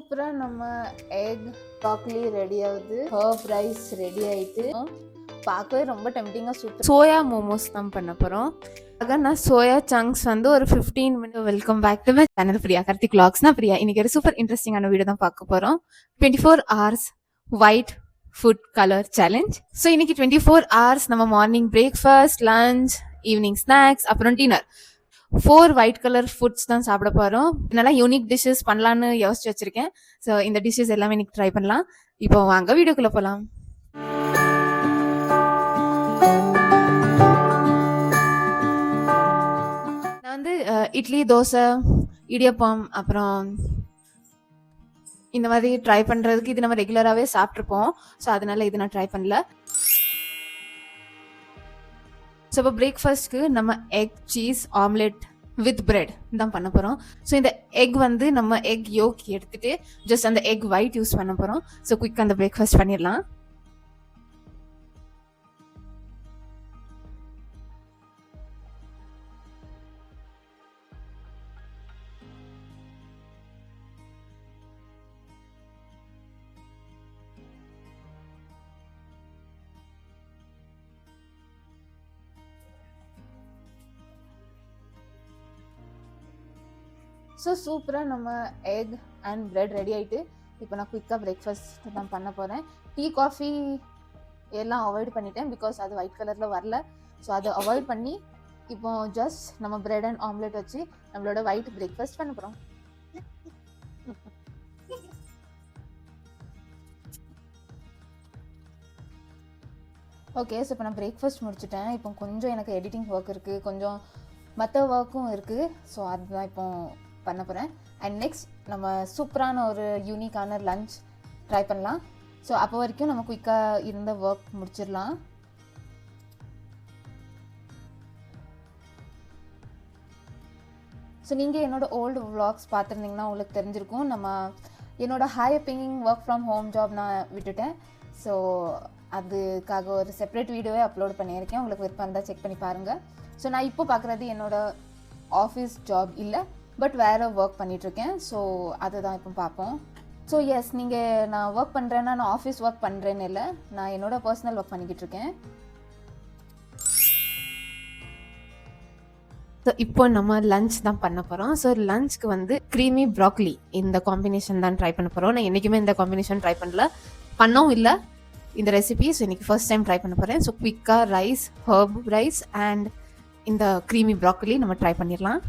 சூப்பரா நம்ம egg ப்ராக்லி ready ஆகுது, ஹர்ப் ரைஸ் ரெடி ஆயிட்டு பார்க்கவே ரொம்ப டெம்டிங்காக சூப்பர். சோயா மோமோஸ் தான் பண்ண போகிறோம். ஆக நான் சோயா சங்க்ஸ் வந்து ஒரு 15 minute. Welcome back to my channel Priya Karthik vlogs. நான் பிரியா. இன்னைக்கு ஒரு சூப்பர் இன்ட்ரெஸ்டிங்கான வீடியோ தான் பார்க்க போகிறோம். 24 hours white food colour challenge. So இன்னைக்கு 24 hours நம்ம morning breakfast, lunch, evening snacks, அப்புறம் டின்னர் 4 ஒயிட் கலர் ஃபுட்ஸ் தான் சாப்பிட போகிறோம். நல்லா யூனிக் டிஷ்ஷஸ் பண்ணலான்னு யோசிச்சு வச்சிருக்கேன். ஸோ இந்த டிஷ்ஷஸ் எல்லாமே இன்னைக்கு ட்ரை பண்ணலாம். இப்போ வாங்க வீடியோக்குள்ளே போகலாம். நான் வந்து இட்லி, தோசை, இடியப்பம், அப்புறம் இந்த மாதிரி ட்ரை பண்ணுறதுக்கு இது நம்ம ரெகுலராகவே சாப்பிட்ருப்போம். ஸோ அதனால இது நான் ட்ரை பண்ணல. ஸோ இப்போ பிரேக்ஃபாஸ்ட்க்கு நம்ம egg cheese omelette with bread தான் பண்ண போகிறோம். ஸோ இந்த எக் வந்து நம்ம எக் யோக் எடுத்துட்டு ஜஸ்ட் அந்த எக் ஒயிட் யூஸ் பண்ண போகிறோம். ஸோ குயிக்காக அந்த பிரேக்ஃபாஸ்ட் பண்ணிடலாம். ஸோ சூப்பராக நம்ம எக் அண்ட் பிரெட் ரெடி ஆகிட்டு இப்போ நான் குயிக்காக பிரேக்ஃபாஸ்ட் தான் பண்ண போகிறேன். டீ, காஃபி எல்லாம் அவாய்ட் பண்ணிட்டேன் பிகாஸ் அது ஒயிட் கலரில் வரல. ஸோ அதை அவாய்ட் பண்ணி இப்போ ஜஸ்ட் நம்ம பிரெட் அண்ட் ஆம்லெட் வச்சு நம்மளோட ஒயிட் பிரேக்ஃபாஸ்ட் பண்ண போகிறோம். ஓகே, ஸோ இப்போ நான் பிரேக்ஃபாஸ்ட் முடிச்சுட்டேன். இப்போ கொஞ்சம் எனக்கு எடிட்டிங் ஒர்க் இருக்குது, கொஞ்சம் மற்ற ஒர்க்கும் இருக்குது. ஸோ அதுதான் இப்போ பண்ண போகிறேன். அண்ட் நெக்ஸ்ட் நம்ம சூப்பரான ஒரு யூனிக்கான லஞ்ச் ட்ரை பண்ணலாம். ஸோ அப்போ வரைக்கும் நம்ம குயிக்காக இருந்த ஒர்க் முடிச்சிடலாம். ஸோ நீங்கள் என்னோடய ஓல்டு vlogs பார்த்துருந்தீங்கன்னா உங்களுக்கு தெரிஞ்சிருக்கும். நம்ம என்னோடய higher paying work from home job நான் விட்டுட்டேன். ஸோ அதுக்காக ஒரு செப்பரேட் வீடியோவே அப்லோட் பண்ணியிருக்கேன். உங்களுக்கு விருப்பம் இருந்தால் செக் பண்ணி பாருங்கள். ஸோ நான் இப்போ பார்க்குறது என்னோடய ஆஃபீஸ் ஜாப் இல்லை, பட் வேறு ஒர்க் பண்ணிகிட்ருக்கேன். ஸோ அதுதான் இப்போ பார்ப்போம். ஸோ எஸ், நீங்கள் நான் ஒர்க் பண்ணுறேன்னா நான் ஆஃபீஸ் ஒர்க் பண்ணுறேன்னு இல்லை, நான் என்னோடய பர்சனல் ஒர்க் பண்ணிக்கிட்டு இருக்கேன். ஸோ இப்போ நம்ம லஞ்ச் தான் பண்ண போகிறோம். ஸோ லஞ்ச்க்கு வந்து க்ரீமி ப்ராக்லி இந்த காம்பினேஷன் தான் ட்ரை பண்ண போகிறோம். நான் என்றைக்குமே இந்த காம்பினேஷன் ட்ரை பண்ணல, பண்ணவும் இல்லை இந்த ரெசிபி. ஸோ இன்றைக்கி ஃபர்ஸ்ட் டைம் ட்ரை பண்ண போகிறேன். ஸோ குயிக்காக ரைஸ், ஹர்ப் ரைஸ் அண்ட் இந்த க்ரீமி ப்ராக்கலி நம்ம ட்ரை பண்ணிடலாம்.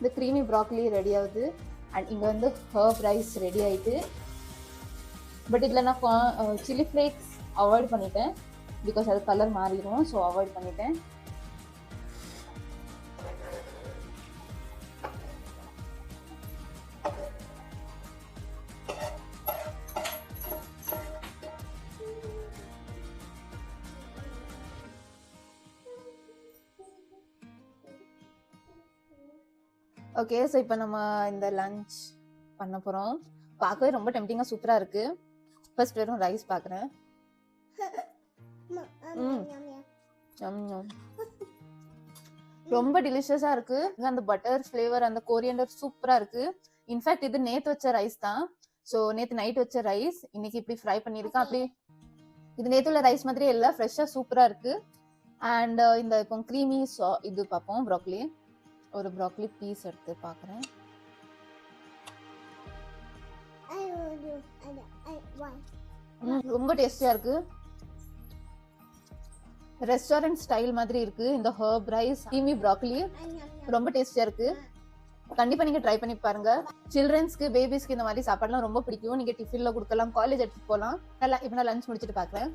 இந்த க்ரீமி ப்ராக்லி ரெடி ஆகுது அண்ட் இங்கே வந்து ஹர்ப் ரைஸ் ரெடி ஆகிட்டு. பட் இதில் நான் சில்லி ஃப்ளேக்ஸ் அவாய்ட் பண்ணிட்டேன் பிகாஸ் அது கலர் மாறிடும். ஸோ அவாய்ட் பண்ணிட்டேன். ஓகே, ஸோ இப்போ நம்ம இந்த லஞ்ச் பண்ண போகிறோம். பார்க்கவே ரொம்ப டெம்டிங்காக சூப்பராக இருக்குது. ஃபர்ஸ்ட் வெறும் ரைஸ் பார்க்குறேன். ரொம்ப டெலிஷியஸாக இருக்குது. அந்த பட்டர் ஃப்ளேவர், அந்த கோரியண்டர் சூப்பராக இருக்குது. இன்ஃபேக்ட் இது நேற்று வச்ச ரைஸ் தான். ஸோ நேற்று நைட் வச்ச ரைஸ் இன்னைக்கு இப்படி ஃப்ரை பண்ணியிருக்கேன். அப்படி இது நேற்று உள்ள ரைஸ் மாதிரியே இல்லை, ஃப்ரெஷ்ஷாக சூப்பராக இருக்குது. அண்ட் இந்த இப்போ க்ரீமி இது பார்ப்போம். ப்ராக்லி, ஒரு ப்ராக்லி பீஸ் எடுத்து பார்க்குறேன். ரொம்ப டேஸ்டியாக இருக்குது. ரெஸ்டாரண்ட் ஸ்டைல் மாதிரி இருக்குது. இந்த ஹர்ப் ரைஸ், க்ரீமி ப்ராக்லி ரொம்ப டேஸ்டியாக இருக்குது. கண்டிப்பாக நீங்கள் ட்ரை பண்ணி பாருங்கள். சில்ட்ரன்ஸ்க்கு, பேபிஸ்க்கு இந்த மாதிரி சாப்பாடுலாம் ரொம்ப பிடிக்கும். நீங்கள் டிஃபினில் கொடுக்கலாம், காலேஜ் எடுத்துகிட்டு போகலாம். நல்லா இப்போ நான் லஞ்ச் முடிச்சுட்டு பார்க்குறேன்.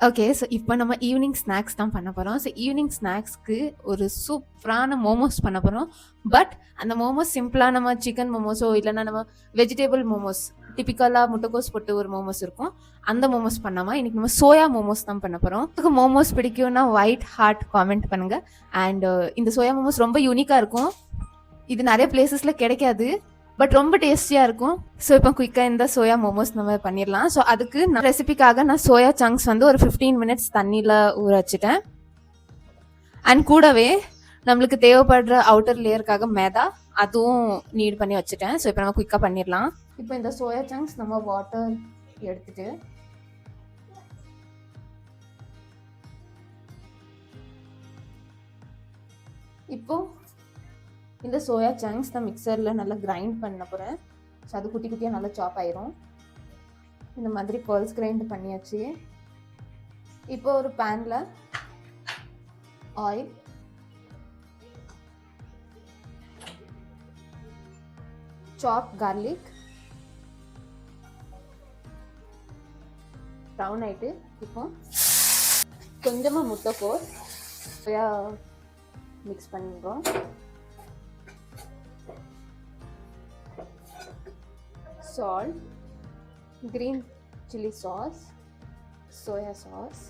ஓகே. ஸோ இப்போ நம்ம ஈவினிங் ஸ்நாக்ஸ் தான் பண்ண போகிறோம். ஸோ ஈவினிங் ஸ்நாக்ஸ்க்கு ஒரு சூப்பரான மோமோஸ் பண்ண போகிறோம். பட் அந்த மோமோஸ் சிம்பிளாக நம்ம சிக்கன் மோமோஸோ இல்லைன்னா நம்ம வெஜிடேபிள் மோமோஸ் டிப்பிக்கலாக முட்டைக்கோஸ் போட்டு ஒரு மோமோஸ் இருக்கும், அந்த மோமோஸ் பண்ணாமல் இன்றைக்கி நம்ம சோயா மோமோஸ் தான் பண்ண போகிறோம். உங்களுக்கு மோமோஸ் பிடிக்கும்னா ஒயிட் ஹார்ட் காமெண்ட் பண்ணுங்கள். அண்ட் இந்த சோயா மோமோஸ் ரொம்ப யூனிக்காக இருக்கும். இது நிறைய பிளேசஸில் கிடைக்காது, பட் ரொம்ப டேஸ்டியாக இருக்கும். ஸோ இப்போ குயிக்காக இந்த சோயா மோமோஸ் நம்ம பண்ணிடலாம். ஸோ அதுக்கு நான் ரெசிபிக்காக நான் சோயா சங்க்ஸ் வந்து ஒரு 15 மினிட்ஸ் தண்ணியில் ஊற வச்சுட்டேன். அண்ட் கூடவே நம்மளுக்கு தேவைப்படுற அவுட்டர் லேயருக்காக மேதா அதுவும் நீட் பண்ணி வச்சுட்டேன். ஸோ இப்போ நம்ம குயிக்காக பண்ணிடலாம். இப்போ இந்த சோயா சங்க்ஸ் நம்ம வாட்டர் எடுத்துட்டு இப்போ இந்த சோயா சங்க்ஸ் நான் மிக்சரில் நல்லா கிரைண்ட் பண்ண போகிறேன். ஸோ அது குட்டி குட்டியாக நல்லா சாப் ஆயிரும். இந்த மாதிரி பர்ல்ஸ் கிரைண்ட் பண்ணியாச்சு. இப்போ ஒரு பேனில் ஆயில், சாப் கார்லிக் ப்ரௌன் ஆகிட்டு இப்போ கொஞ்சமாக முட்டைக்கோஸ் சோயா மிக்ஸ் பண்ணிடுறோம். Salt, green chili sauce, soya sauce,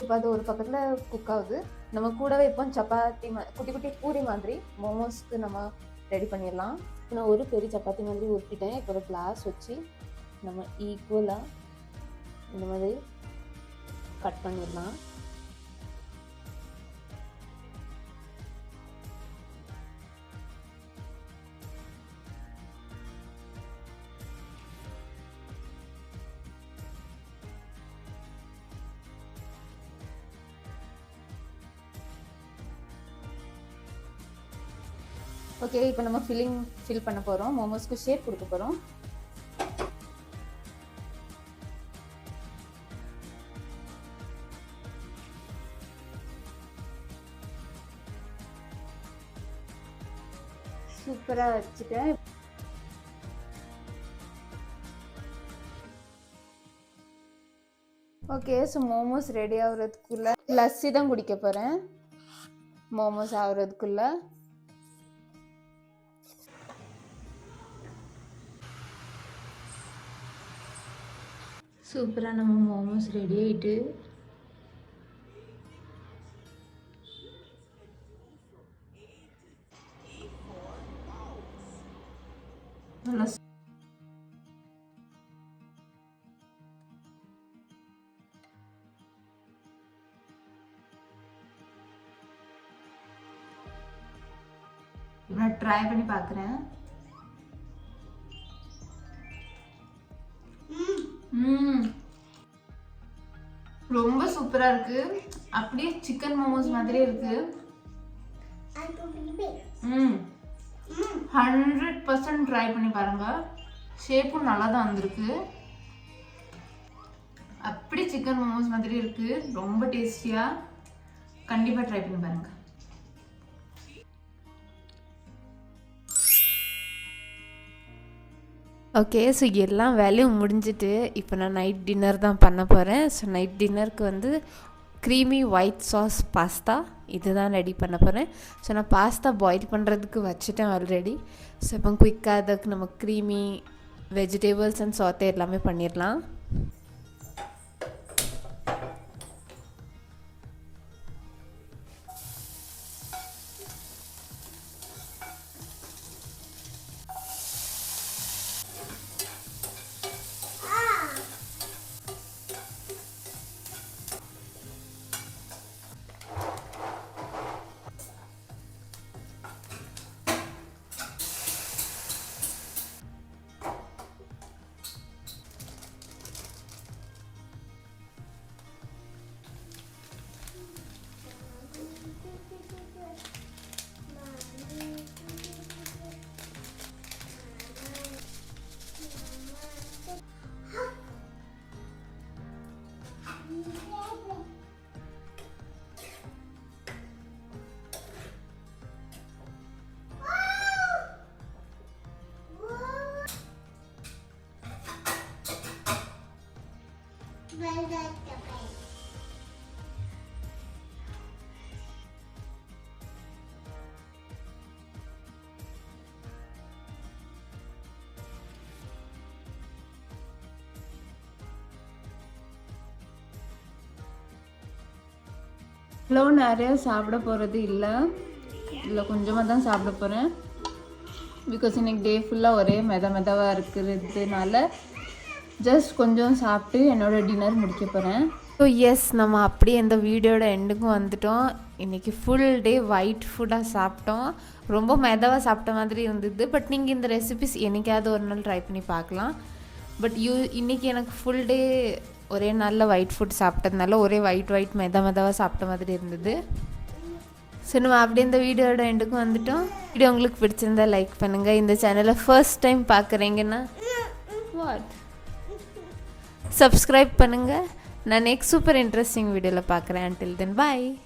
இப்போ அது ஒரு பக்கத்தில் குக் ஆகுது. நம்ம கூடவே இப்போ சப்பாத்தி குட்டி குட்டி பூரி மாதிரி மோமோஸ்க்கு நம்ம ரெடி பண்ணிடலாம். நான் ஒரு பெரிய சப்பாத்தி மாதிரி ஊற்றிட்டேன். இப்போ ஒரு கிளாஸ் வச்சு நம்ம ஈக்குவலாக இந்த மாதிரி கட் பண்ணிடலாம். ஓகே, இப்போ நம்ம ஃபில் பண்ண போகிறோம். மோமோஸ்க்கு ஷேப் கொடுக்க போகிறோம். சூப்பராக வச்சுட்டேன். ஓகே, ஸோ மோமோஸ் ரெடி ஆகுறதுக்குள்ளே லஸ்ஸி தான் குடிக்க போகிறேன். மோமோஸ் ஆகுறதுக்குள்ளே சூப்பராக நம்ம மோமோஸ் ரெடி ஆகிட்டு நல்லா நான் ட்ரை பண்ணி பார்க்குறேன். ரொம்ப சூப்பராக இருக்கு. அப்படியே சிக்கன் மோமோஸ் மாதிரியே இருக்கு. 100% ட்ரை பண்ணி பாருங்க. ஷேப்பும் நல்லா தான் வந்திருக்கு. அப்படி சிக்கன் மோமோஸ் மாதிரி இருக்கு. ரொம்ப டேஸ்டியாக. கண்டிப்பாக ட்ரை பண்ணி பாருங்க. ஓகே, ஸோ எல்லாம் வேலையும் முடிஞ்சிட்டு இப்போ நான் நைட் டின்னர் தான் பண்ண போகிறேன். ஸோ நைட் டின்னருக்கு வந்து க்ரீமி ஒயிட் சாஸ் பாஸ்தா இது தான் ரெடி பண்ண போகிறேன். ஸோ நான் பாஸ்தா பாயில் பண்ணுறதுக்கு வச்சுட்டேன் ஆல்ரெடி. ஸோ இப்போ குயிக்காக அதுக்கு நம்ம க்ரீமி வெஜிடேபிள்ஸ் அண்ட் சாத்தே எல்லாமே பண்ணிடலாம். இவ்வளோ நிறையா சாப்பிட போகிறது இல்லை கொஞ்சமாக தான் சாப்பிட போகிறேன். பிகாஸ் இன்றைக்கி டே ஃபுல்லாக ஒரே மெதவாக இருக்கிறதுனால ஜஸ்ட் கொஞ்சம் சாப்பிட்டு என்னோடய டின்னர் முடிக்க போகிறேன். ஸோ எஸ், நம்ம அப்படியே இந்த வீடியோட எண்டுக்கும் வந்துட்டோம். இன்றைக்கி ஃபுல் டே ஒயிட் ஃபுட்டாக சாப்பிட்டோம். ரொம்ப மெதவாக சாப்பிட்ட மாதிரி இருந்தது. பட் நீங்கள் இந்த ரெசிபிஸ் என்றைக்காவது ஒரு நாள் ட்ரை பண்ணி பார்க்கலாம். பட் இன்றைக்கி எனக்கு ஃபுல் டே ஒரே நாளில் ஒயிட் ஃபுட் சாப்பிட்டதுனால ஒரே ஒயிட் மெதவாக சாப்பிட்ட மாதிரி இருந்தது. ஸோ நம்ம அப்படியே இந்த வீடியோட எண்டுக்கும் வந்துட்டோம். வீடியோ உங்களுக்கு பிடிச்சிருந்தா லைக் பண்ணுங்கள். இந்த சேனலை ஃபர்ஸ்ட் டைம் பார்க்குறீங்கன்னா சப்ஸ்கிரைப் பண்ணுங்கள். நான் நெக்ஸ்ட் சூப்பர் இன்ட்ரெஸ்டிங் வீடியோவில் பார்க்குறேன். until then bye.